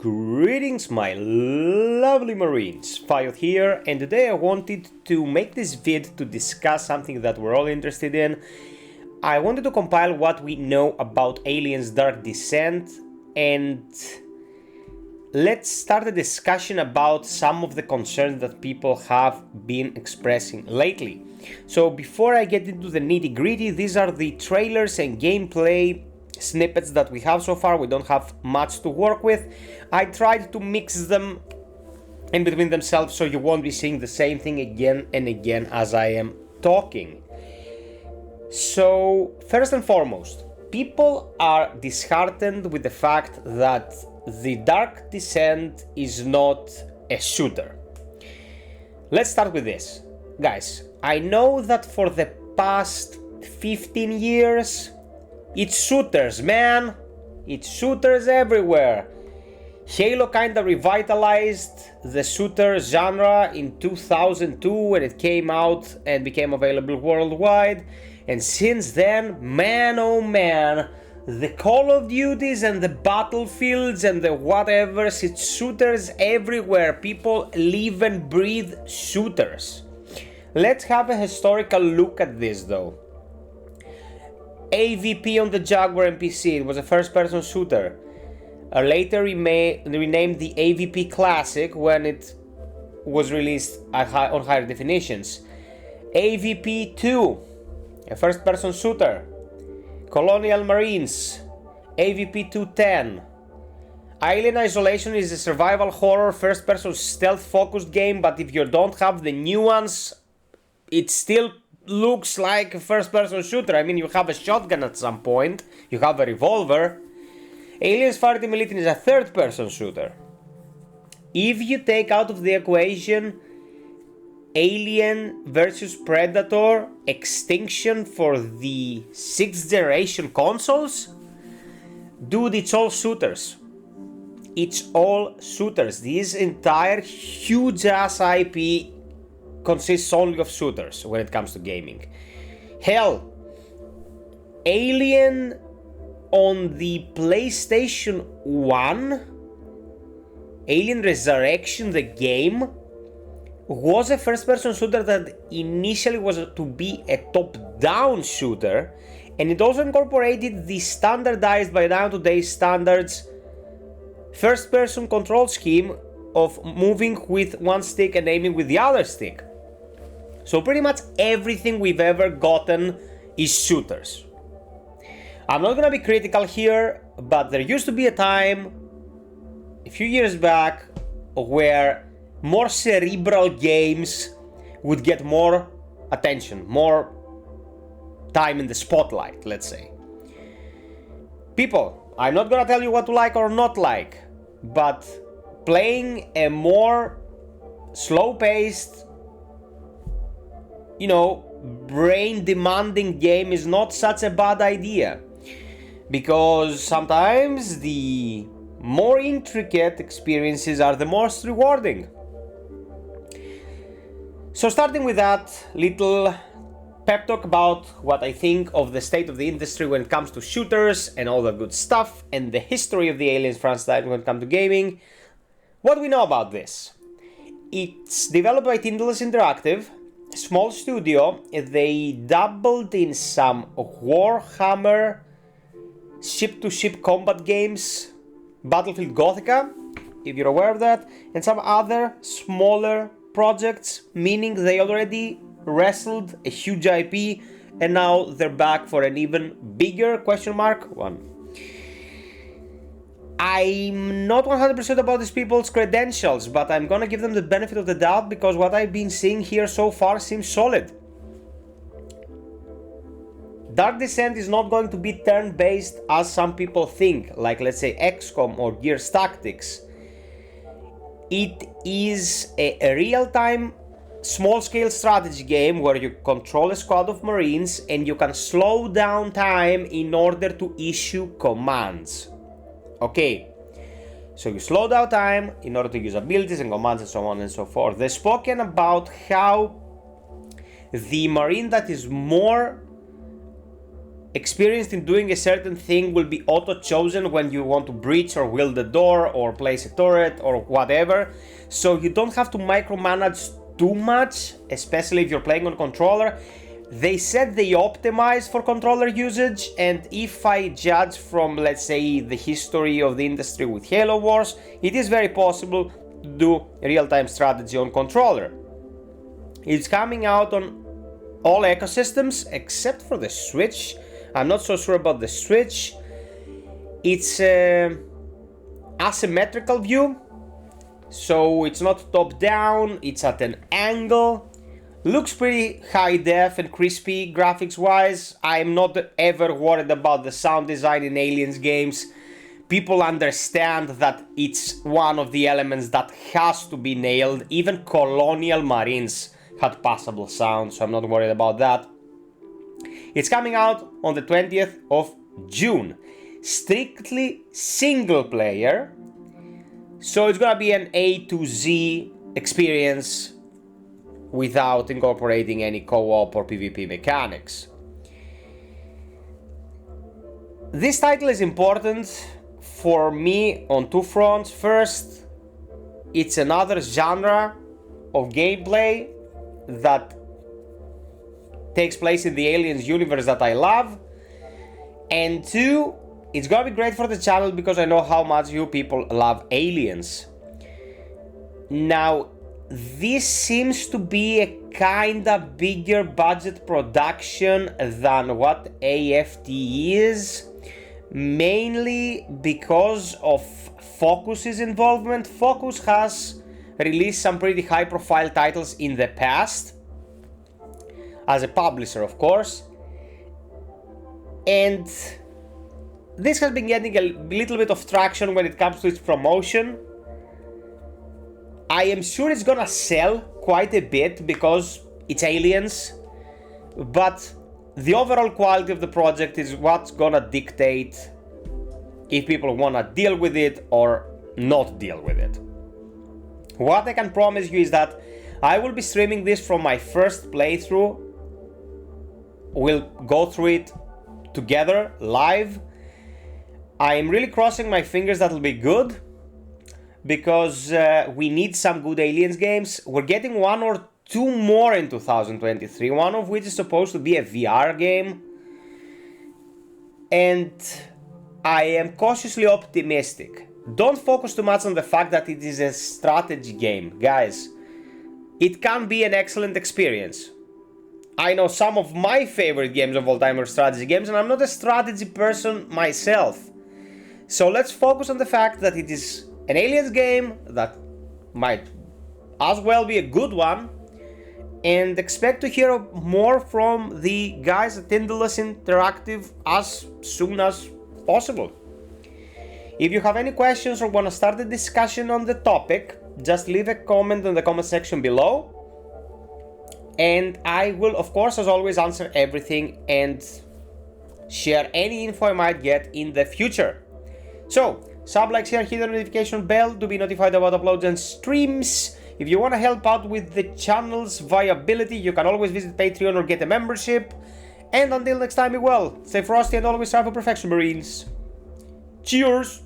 Greetings my lovely Marines, FiOth here, and today I wanted to make this vid to discuss something that we're all interested in. I wanted to compile what we know about Aliens Dark Descent, and let's start a discussion about some of the concerns that people have been expressing lately. So before I get into the nitty-gritty, these are the trailers and gameplay snippets that we have so far. We don't have much to work with. I tried to mix them in between themselves so you won't be seeing the same thing again and again as I am talking. So first and foremost, people are disheartened with the fact that the Dark Descent is not a shooter. Let's start with this. Guys, I know that for the past 15 years it's shooters, man. It's shooters everywhere. Halo kinda revitalized the shooter genre in 2002 when it came out and became available worldwide. And since then, man oh man, the Call of Duties and the Battlefields and the whatevers, it's shooters everywhere. People live and breathe shooters. Let's have a historical look at this though. AVP on the Jaguar MPC, it was a first-person shooter. Later renamed the AVP Classic when it was released on higher definitions. AVP 2, a first-person shooter. Colonial Marines, AVP 210. Alien Isolation is a survival horror first-person stealth-focused game, but if you don't have the nuance, it still looks like a first-person shooter. I mean, you have a shotgun at some point, you have a revolver. Aliens Fireteam Elite is a third-person shooter. If you take out of the equation Alien vs Predator Extinction for the 6th generation consoles, dude, it's all shooters. It's all shooters. This entire huge-ass IP consists only of shooters when it comes to gaming. Hell, Alien on the PlayStation 1, Alien Resurrection, the game, was a first-person shooter that initially was to be a top-down shooter, and it also incorporated the standardized by now today's standards first-person control scheme of moving with one stick and aiming with the other stick. So pretty much everything we've ever gotten is shooters. I'm not gonna be critical here, but there used to be a time, a few years back, where more cerebral games would get more attention, more time in the spotlight, let's say. People, I'm not gonna tell you what to like or not like, but playing a more slow-paced, brain-demanding game is not such a bad idea. Because sometimes the more intricate experiences are the most rewarding. So starting with that little pep talk about what I think of the state of the industry when it comes to shooters and all that good stuff, and the history of the Aliens franchise when it comes to gaming, what do we know about this? It's developed by Tindalos Interactive, a small studio. They dabbled in some Warhammer ship-to-ship combat games, Battlefield Gothica, if you're aware of that, and some other smaller projects, meaning they already wrestled a huge IP and now they're back for an even bigger one. I'm not 100% about these people's credentials, but I'm gonna give them the benefit of the doubt because what I've been seeing here so far seems solid. Dark Descent is not going to be turn-based as some people think, like let's say XCOM or Gears Tactics. It is a real-time, small-scale strategy game where you control a squad of Marines and you can slow down time in order to issue commands. Okay, so you slow down time in order to use abilities and commands and so on and so forth. They've spoken about how the Marine that is more experienced in doing a certain thing will be auto-chosen when you want to breach or wield a door or place a turret or whatever. So you don't have to micromanage too much, especially if you're playing on controller. They said they optimize for controller usage, and if I judge from, let's say, the history of the industry with Halo Wars, it is very possible to do real-time strategy on controller. It's coming out on all ecosystems except for the Switch. I'm not so sure about the Switch. It's an asymmetrical view, so it's not top-down, it's at an angle. Looks pretty high def and crispy graphics wise. I'm not ever worried about the sound design in Aliens games. People understand that it's one of the elements that has to be nailed. Even Colonial Marines had passable sound, so I'm not worried about that. It's coming out on the 20th of June. Strictly single player, so it's gonna be an A to Z experience without incorporating any co-op or PvP mechanics. This title is important for me on two fronts. First, it's another genre of gameplay that takes place in the Aliens universe that I love. And two, it's gonna be great for the channel because I know how much you people love Aliens. Now, this seems to be a kinda bigger budget production than what AFT is, mainly because of Focus's involvement. Focus has released some pretty high profile titles in the past, as a publisher of course, and this has been getting a little bit of traction when it comes to its promotion. I am sure it's gonna sell quite a bit because it's Aliens, but the overall quality of the project is what's gonna dictate if people wanna deal with it or not deal with it. What I can promise you is that I will be streaming this from my first playthrough. We'll go through it together live. I am really crossing my fingers that it'll be good, because we need some good Aliens games. We're getting one or two more in 2023, one of which is supposed to be a VR game. And I am cautiously optimistic. Don't focus too much on the fact that it is a strategy game, guys. It can be an excellent experience. I know some of my favorite games of all time are strategy games, and I'm not a strategy person myself. So let's focus on the fact that it is an Aliens game that might as well be a good one, and expect to hear more from the guys at Tindalos Interactive as soon as possible. If you have any questions or want to start a discussion on the topic, just leave a comment in the comment section below, and I will of course as always answer everything and share any info I might get in the future. So, sub, like, share, hit the notification bell to be notified about uploads and streams. If you want to help out with the channel's viability, you can always visit Patreon or get a membership. And until next time, be well, stay frosty and always strive for perfection, Marines. Cheers!